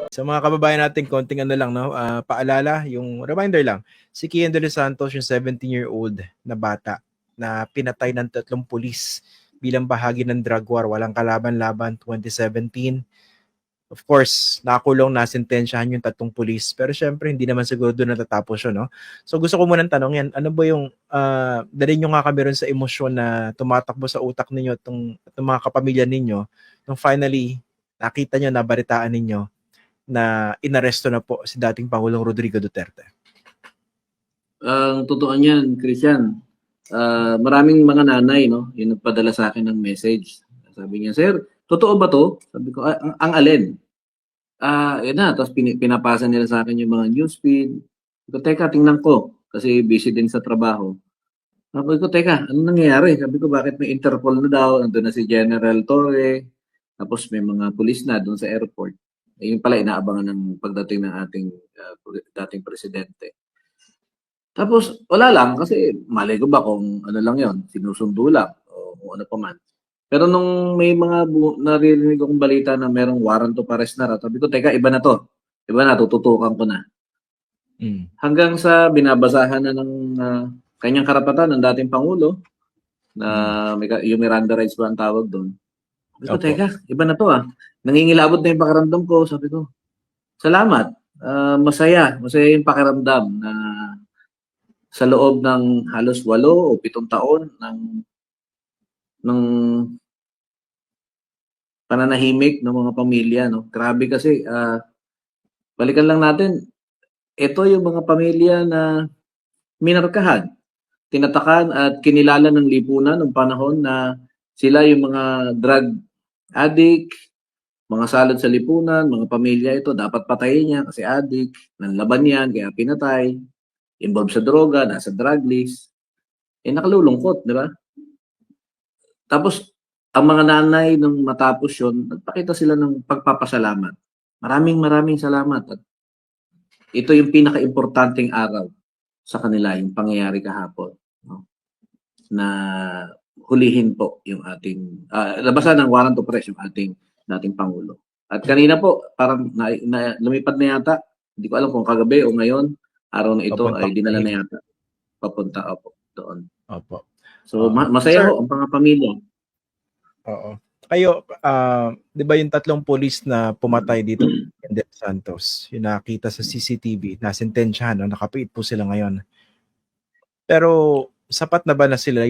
Sa mga kababayan natin, konting ano lang, no? Paalala, yung reminder lang. Si Kian De Los Santos, yung 17-year-old na bata na pinatay ng 3 pulis bilang bahagi ng drug war, walang kalaban-laban, 2017. Of course, nakulong, nasentensyahan yung 3 pulis. Pero syempre, hindi naman siguro doon natatapos yun, no? So gusto ko munang tanongin, ano ba yung, dali nyo nga kami ron sa emosyon na tumatakbo sa utak ninyo itong mga kapamilya ninyo, nung finally, nakita nyo, nabaritaan ninyo, na inaresto na po si dating Pangulong Rodrigo Duterte. Ang totoo niyan, Christian, maraming mga nanay, no, yung nagpadala sa akin ng message. Sabi niya, sir, totoo ba to? Sabi ko, ang alin? Yun na, tapos pinapasa nila sa akin yung mga newsfeed. Sabi ko, teka, tingnan ko. Kasi busy din sa trabaho. Sabi ko, teka, ano nangyayari? Sabi ko, bakit may Interpol na daw? Nandun na si General Torre. Tapos may mga pulis na doon sa airport. Yun pala, inaabangan ng pagdating ng ating dating presidente. Tapos, wala lang kasi malay ko ba kung ano lang yon, sinusundo lang o kung ano pa man. Pero nung may mga naririnig akong balita na merong warrant of arrest na raw, sabi ko, teka, iba na to. Iba na, tututukan ko na. Hanggang sa binabasahan na ng kanyang karapatan ng dating Pangulo, na yung Miranda rights ba ang tawag doon. Sabi ko, teka, iba na to ah. Nangingilabot na yung pakiramdam ko. Sabi ko, salamat. Masaya yung pakiramdam na sa loob ng halos 8 o 7 taon ng pananahimik ng mga pamilya, no? Grabe kasi, balikan lang natin, ito yung mga pamilya na minarkahan, tinatakan at kinilala ng lipunan ng panahon na sila yung mga drug addict, mga salot sa lipunan, mga pamilya ito, dapat patayin niya kasi addict, nanlaban yan, kaya pinatay, involved sa droga, nasa drug list. Nakalulungkot, di ba? Tapos, ang mga nanay nung matapos yun, nagpakita sila ng pagpapasalamat. Maraming salamat. At ito yung pinaka-importanting araw sa kanila, yung pangyayari kahapon. No? Na hulihin po yung ating, labasan ng warrant of arrest yung ating dating Pangulo. At kanina po, parang lumipad na yata, hindi ko alam kung kagabi o ngayon, araw na ito ay dinala na yata. Papunta doon. Opo. So, masaya ho ang mga pamilya. Oo. Kayo, di ba yung 3 pulis na pumatay dito in De Santos, yung nakita sa CCTV, nasentensyahan, no? Nakapiit po sila ngayon. Pero sapat na ba na sila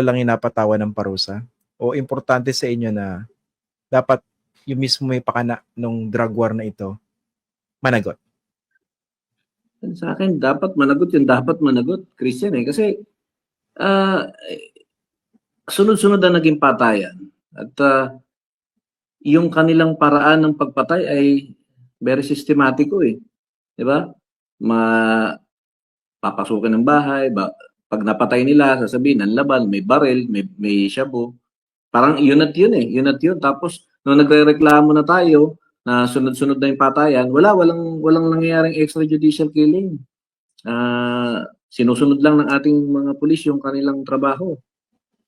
lang inapatawa ng parusa? O importante sa inyo na dapat yung mismo may pakana ng drug war na ito managot? Sa akin, dapat managot, Christian eh. Kasi sunod-sunod na naging patayan. At yung kanilang paraan ng pagpatay ay very systematiko eh. Di ba? Papasukin ng bahay, pag napatay nila, sasabihin, ng laban, may baril, may shabu. Parang yun at yun eh. Yun at yun. Tapos, nung nagre-reklamo na tayo, na sunod-sunod na yung patayan, walang nangyayaring extrajudicial killing. Sinusunod lang ng ating mga pulis yung kanilang trabaho.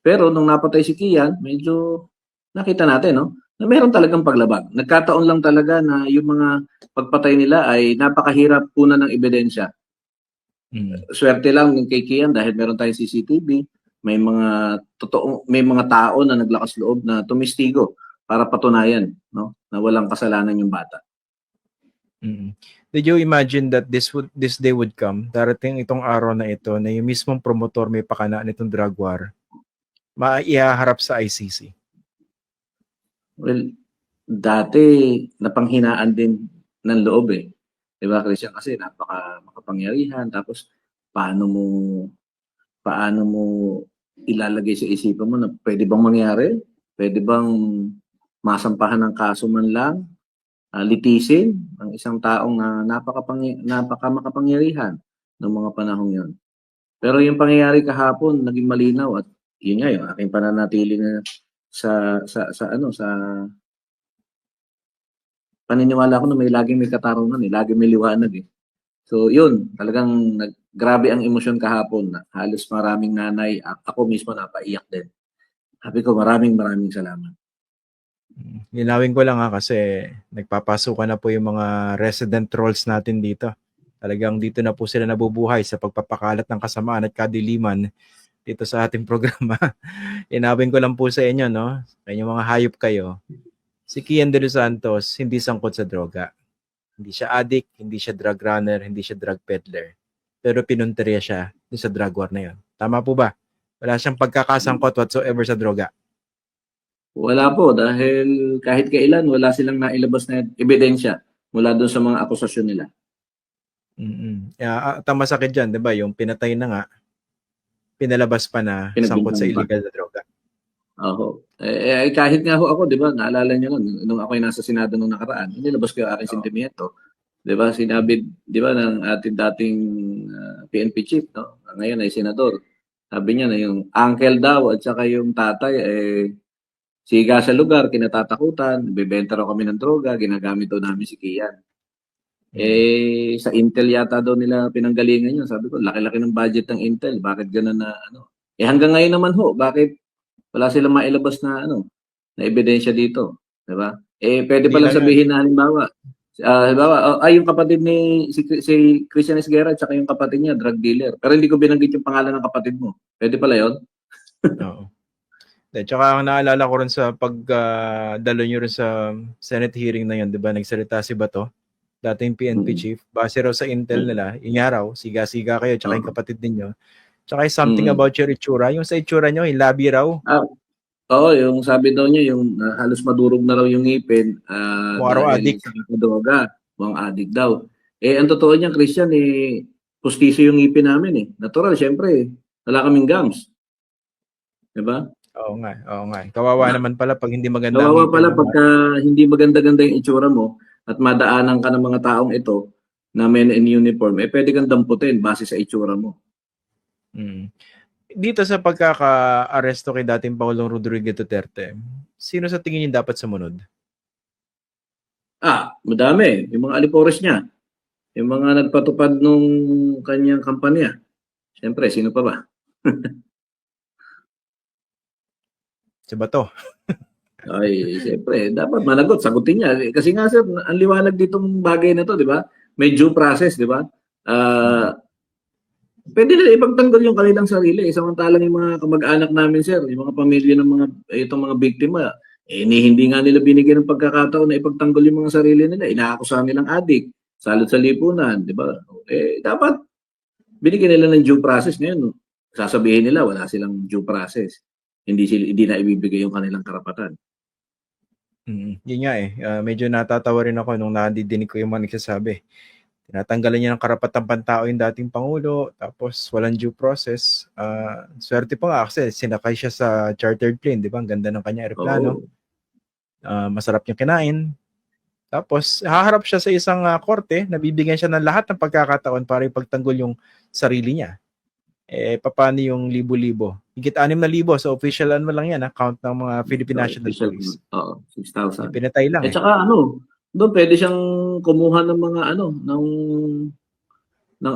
Pero nung napatay si Kian, medyo nakita natin, no? Na meron talagang paglabag. Nagkataon lang talaga na yung mga pagpatay nila ay napakahirap punan ng ebidensya. Swerte lang ng kay Kian dahil meron tayong CCTV, may mga tao na naglakas loob na tumistigo para patunayan, no, na walang kasalanan yung bata. Did you imagine that this day would come? Darating itong araw na ito na yung mismong promotor may pakana nitong drug war maihaharap sa ICC? Well, dati napanghinaan din ng loob eh. Diba, Christian? Kasi makapangyarihan. Tapos, paano mo ilalagay sa isipan mo na pwede bang mangyari? Pwede bang masampahan ng kaso man lang? Litisin ang isang taong napaka-makapangyarihan ng mga panahong yon. Pero yung pangyayari kahapon, naging malinaw at yun nga yung aking pananatili na sa paniniwala ko na laging may katarungan eh, laging may liwanag eh. So yun, talagang grabe ang emosyon kahapon na halos maraming nanay, ako mismo napaiyak din. Sabi ko maraming salamat. Linawin ko lang kasi nagpapasukan na po yung mga resident trolls natin dito. Talagang dito na po sila nabubuhay sa pagpapakalat ng kasamaan at kadiliman dito sa ating programa. Linawin ko lang po sa inyo, no? Kanyang mga hayop kayo. Si Kian De Los Santos, hindi sangkot sa droga. Hindi siya addict, hindi siya drug runner, hindi siya drug peddler. Pero pinunteriya siya dun sa drug war na yun. Tama po ba? Wala siyang pagkakasangkot whatsoever sa droga. Wala po dahil kahit kailan wala silang nailabas na ebidensya mula doon sa mga akusasyon nila. At ang masakit dyan, di ba? Yung pinatay na nga, pinalabas pa na sangkot sa Pinagbintangan pa. illegal na droga. Oo. Kahit nga ho ako, di ba, naalala niyo nun, nung ako'y nasa Senado nung nakaraan, nilabas ko yung aking sentimiento. Di ba, sinabi, di ba, ng ating dating PNP chief, no? Ngayon ay senador. Sabi niya na yung uncle daw at saka yung tatay, siga sa lugar, kinatatakutan, bibenta raw kami ng droga, ginagamit daw namin si Kian. Sa Intel yata daw nila pinanggalingan yun. Sabi ko, laki-laki ng budget ng Intel. Bakit gano'n na ano? Hanggang ngayon naman ho, bakit wala silang mailabas na ano, na ebidensya dito, 'di ba? Pwede Hindi pa lang lang yun. sabihin na halimbawa, yung kapatid ni si Christian Esguerra at saka yung kapatid niya drug dealer. Pero hindi ko binanggit yung pangalan ng kapatid mo. Pwede pala 'yon? Oo. At saka ang naalala ko rin sa pagdalo nyo rin sa Senate hearing na yun, di ba? Nagsalita si Bato, dating PNP chief. Base raw sa intel nila, yun nga raw, siga-siga kayo, tsaka yung kapatid ninyo. Tsaka yung something about your itsura. Yung sa itsura nyo, yung labi raw. Oo, yung sabi daw niya, yung halos madurog na raw yung ngipin Mukhang dahil addict. sa droga. Mukhang addict daw. Ang totoo niyan, Christian, pustiso yung ngipin namin eh. Natural, syempre. Wala kaming gums. Diba? Oo nga. Kawawa naman pala pag hindi maganda ang Kawawa ngipin pala mo. pagka hindi maganda-ganda yung itsura mo at madaanan ka ng mga taong ito na men in uniform, pwede kang damputin base sa itsura mo. Dito sa pagkaka-aresto kay dating Pangulong Rodrigo Duterte, sino sa tingin niyo dapat sumunod? Madami. Yung mga alipores niya. Yung mga nagpatupad nung kanyang kampanya. Siyempre, sino pa ba? Si Bato. Ay, siyempre, dapat managot, sagutin niya. Kasi nga sir, ang liwanag ditong bagay na to, di ba? May due process, di ba? Pwede nila ipagtanggol yung kanilang sarili. Samantalang yung mga kamag-anak namin, sir, yung mga pamilya ng itong mga biktima, hindi nga nila binigyan ng pagkakataon na ipagtanggol yung mga sarili nila. Inaakusahan nilang adik, salot sa lipunan, di ba? Dapat binigyan nila ng due process. Ngayon, sasabihin nila wala silang due process. Hindi na ibibigay yung kanilang karapatan. Yun nga medyo natatawa rin ako nung nadidinig ko yung mga nagsasabi. Tinatanggalan niya ng karapatang pantao yung dating Pangulo, tapos walang due process. Swerte pa nga kasi sinakay siya sa chartered plane, di ba? Ang ganda ng kanya aeroplano. Masarap yung kinain. Tapos haharap siya sa isang korte, nabibigyan siya ng lahat ng pagkakataon para ipagtanggol yung sarili niya. Paano yung libo-libo? Higit 6,000 sa official lang yan, count ng mga Philippine National Police. 6,000. Pinatay lang Tsaka doon pwede siyang kumuha ng mga ng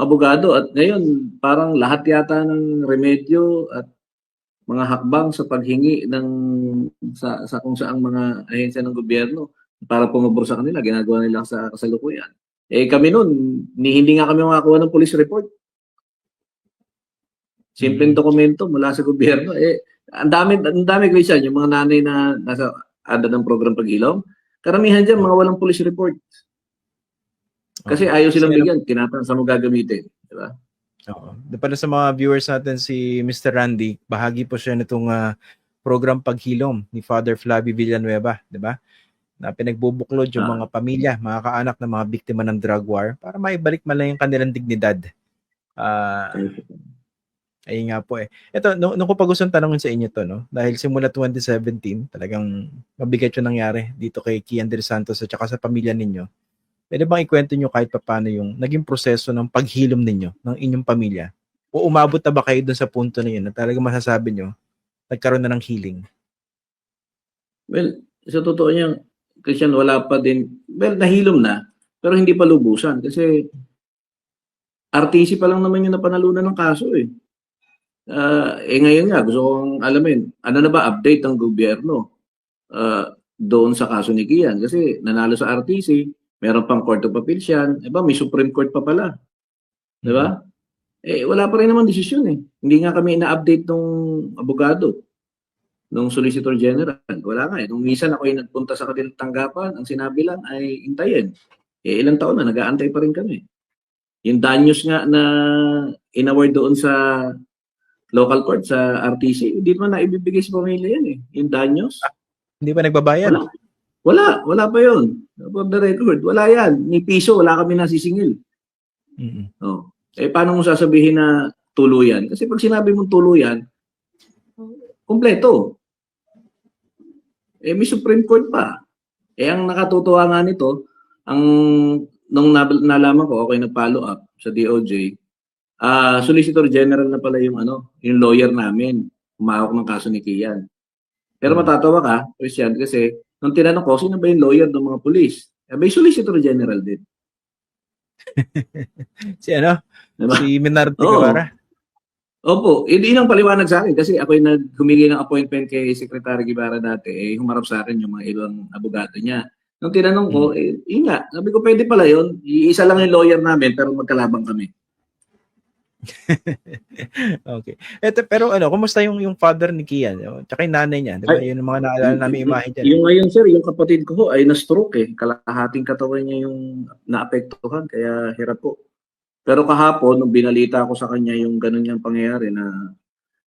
abogado at ngayon parang lahat yata ng remedyo at mga hakbang sa paghingi ng sa kung saang mga ahensya ng gobyerno para pumabor sa kanila ginagawa nila sa kasalukuyan. Kami noon hindi nga kami makakuha ng police report. Simpleng dokumento mula sa gobyerno. Ang dami Christian, yung mga nanay na nasa ada ng program Pag-ilom, karamihan dyan mga walang police report. Kasi ayaw silang bigyan, tinatanong sa mo gagamitin. Diba? Para sa mga viewers natin, si Mr. Randy, bahagi po siya nitong program Paghilom ni Father Flavie Villanueva, di ba? Na pinagbubuklod yung mga pamilya, mga kaanak ng mga biktima ng drug war para maibalik man lang yung kanilang dignidad. Ayun nga po Ito, nung ko pa gustong tanongin sa inyo to, no? Dahil simula 2017, talagang mabigat yung nangyari dito kay Kian De Los Santos at saka sa pamilya ninyo. Pwede bang ikwento nyo kahit paano yung naging proseso ng paghilom ninyo, ng inyong pamilya? O umabot na ba kayo dun sa punto na yun na talagang masasabi nyo, nagkaroon na ng healing? Well, sa totoo niya, Christian, wala pa din. Well, nahilom na, pero hindi pa lubusan. Kasi RTC pa lang naman yung napanalunan ng kaso ngayon nga, gusto kong alamin, ano na ba update ng gobyerno? doon sa kaso ni Kian. Kasi nanalo sa RTC, meron pang Court of Appeals yan. May Supreme Court pa pala. Di ba? Wala pa rin naman desisyon eh. Hindi nga kami ina-update ng abogado, ng Solicitor General. Wala nga eh. Nung minsan ako yung nagpunta sa kanilang tanggapan, ang sinabi lang ay intayin. Ilang taon na, nag-aantay pa rin kami. Yung danyos nga na in-award doon sa local court, sa RTC, hindi naman na ibibigay sa pamilya yan eh. Yung danyos. Hindi pa nagbabayad? Wala pa yun. For the record, wala yan. Ni piso, wala kami nasisingil. Oh. Paano mo sasabihin na tuluyan? Kasi pag sinabi mong tuluyan, kumpleto. May Supreme Court pa. Ang nakatutuwa nga nito, nung nalaman ko, okay, nag-follow up sa DOJ, Solicitor General na pala yung lawyer namin, humahawak ng kaso ni Kian. Pero matatawa ka, Christian, kasi nung tinanong ko, sino ba yung lawyer ng mga pulis? May Solicitor General din. Si diba? Si Minarte Oo. Guevara. Opo, hindi lang paliwanag sa akin kasi ako yung humingi ng appointment kay Secretary Guevara dati, humarap sa akin yung mga ibang abogado niya. Nung tinanong ko, nga, sabi ko pwede pala yun, isa lang yung lawyer namin pero magkalabang kami. Okay. Pero kumusta yung father ni Kian? Tsaka yung nanay niya, di ba? Yun yung mga naalala namin imahe dyan. Yung ngayon, sir, yung kapatid ko ay na-stroke eh. Kalahating katawan niya yung naapektuhan, kaya hirap po. Pero kahapon, nung binalita ko sa kanya yung ganun niyang pangyayari na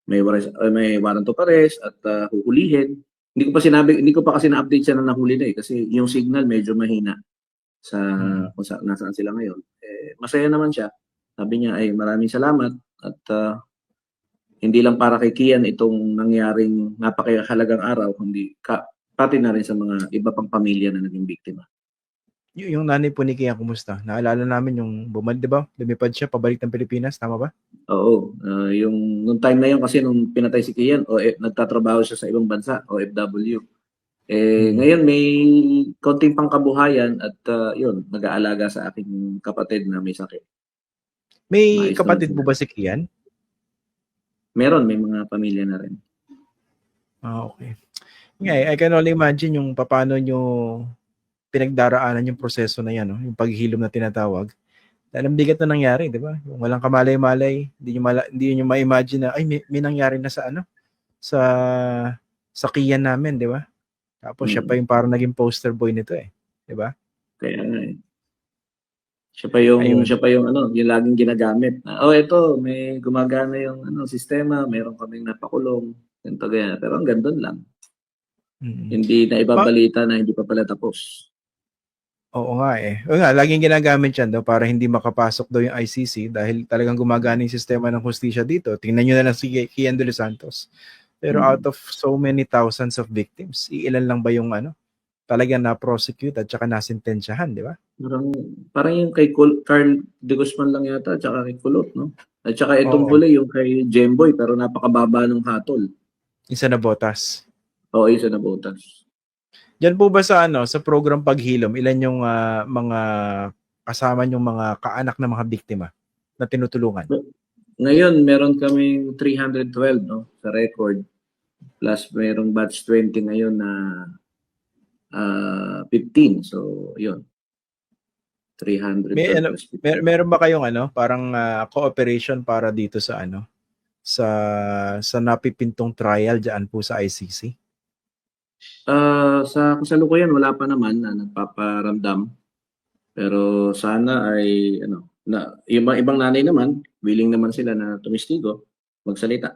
may warrant of arrest at huhulihin, hindi ko pa kasi na-update siya na nahuli na eh. Kasi yung signal medyo mahina sa kung nasaan sila ngayon. Masaya naman siya. Sabi niya ay maraming salamat at hindi lang para kay Kian itong nangyaring napakahalagang araw, kundi pati na rin sa mga iba pang pamilya na naging biktima. Yung nanay po ni Kian, kumusta? Naalala namin yung bumalik, di ba? Lumipad siya, pabalik ng Pilipinas, tama ba? Oo. Nung time na yun kasi nung pinatay si Kian, nagtatrabaho siya sa ibang bansa, OFW. Ngayon may konting pangkabuhayan at yun, nag-aalaga sa aking kapatid na may sakit. May kapatid po ba si Kian? Meron, may mga pamilya na rin. Okay. I can only imagine yung paano nyo pinagdaraanan yung proseso na yan, no? Yung paghilom na tinatawag. Dahil ang bigat na nangyari, di ba? Yung walang kamalay-malay, hindi nyo ma-imagine na, ay, may nangyari na sa Kian namin, di ba? Tapos siya pa yung parang naging poster boy nito eh. Di ba? Kaya siya pa yung yung laging ginagamit. Ito, may gumagana yung sistema, meron kaming napakulong, ganito ganyan. Pero hanggang doon lang. Hindi na ibabalita na hindi pa pala tapos. Oo nga eh. O nga, laging ginagamit yan daw para hindi makapasok daw yung ICC dahil talagang gumagana yung sistema ng hustisya dito. Tingnan nyo na lang si Kian de los Santos. Pero out of so many thousands of victims, ilan lang ba yung talagang na-prosecute at saka nasintensyahan, di ba? Parang yung kay Carl de Guzman lang yata at saka kay Kulot, no? At saka itong huli yung kay Jemboy pero napakababa ng hatol. Isa na botas. Oo, isa na botas. Diyan po ba sa sa program Paghilom, ilan yung mga kasama yung mga kaanak ng mga biktima na tinutulungan? Ngayon, meron kaming 312 no, sa record. Plus mayroong batch 20 ngayon na 15. So, yun. 300 meron ba kayong parang cooperation para dito sa sa napipintong trial diyan po sa ICC? Sa kasalukuyan wala pa naman na nagpaparamdam. Pero sana ay na yung mga ibang nanay naman willing naman sila na tumistigo, magsalita.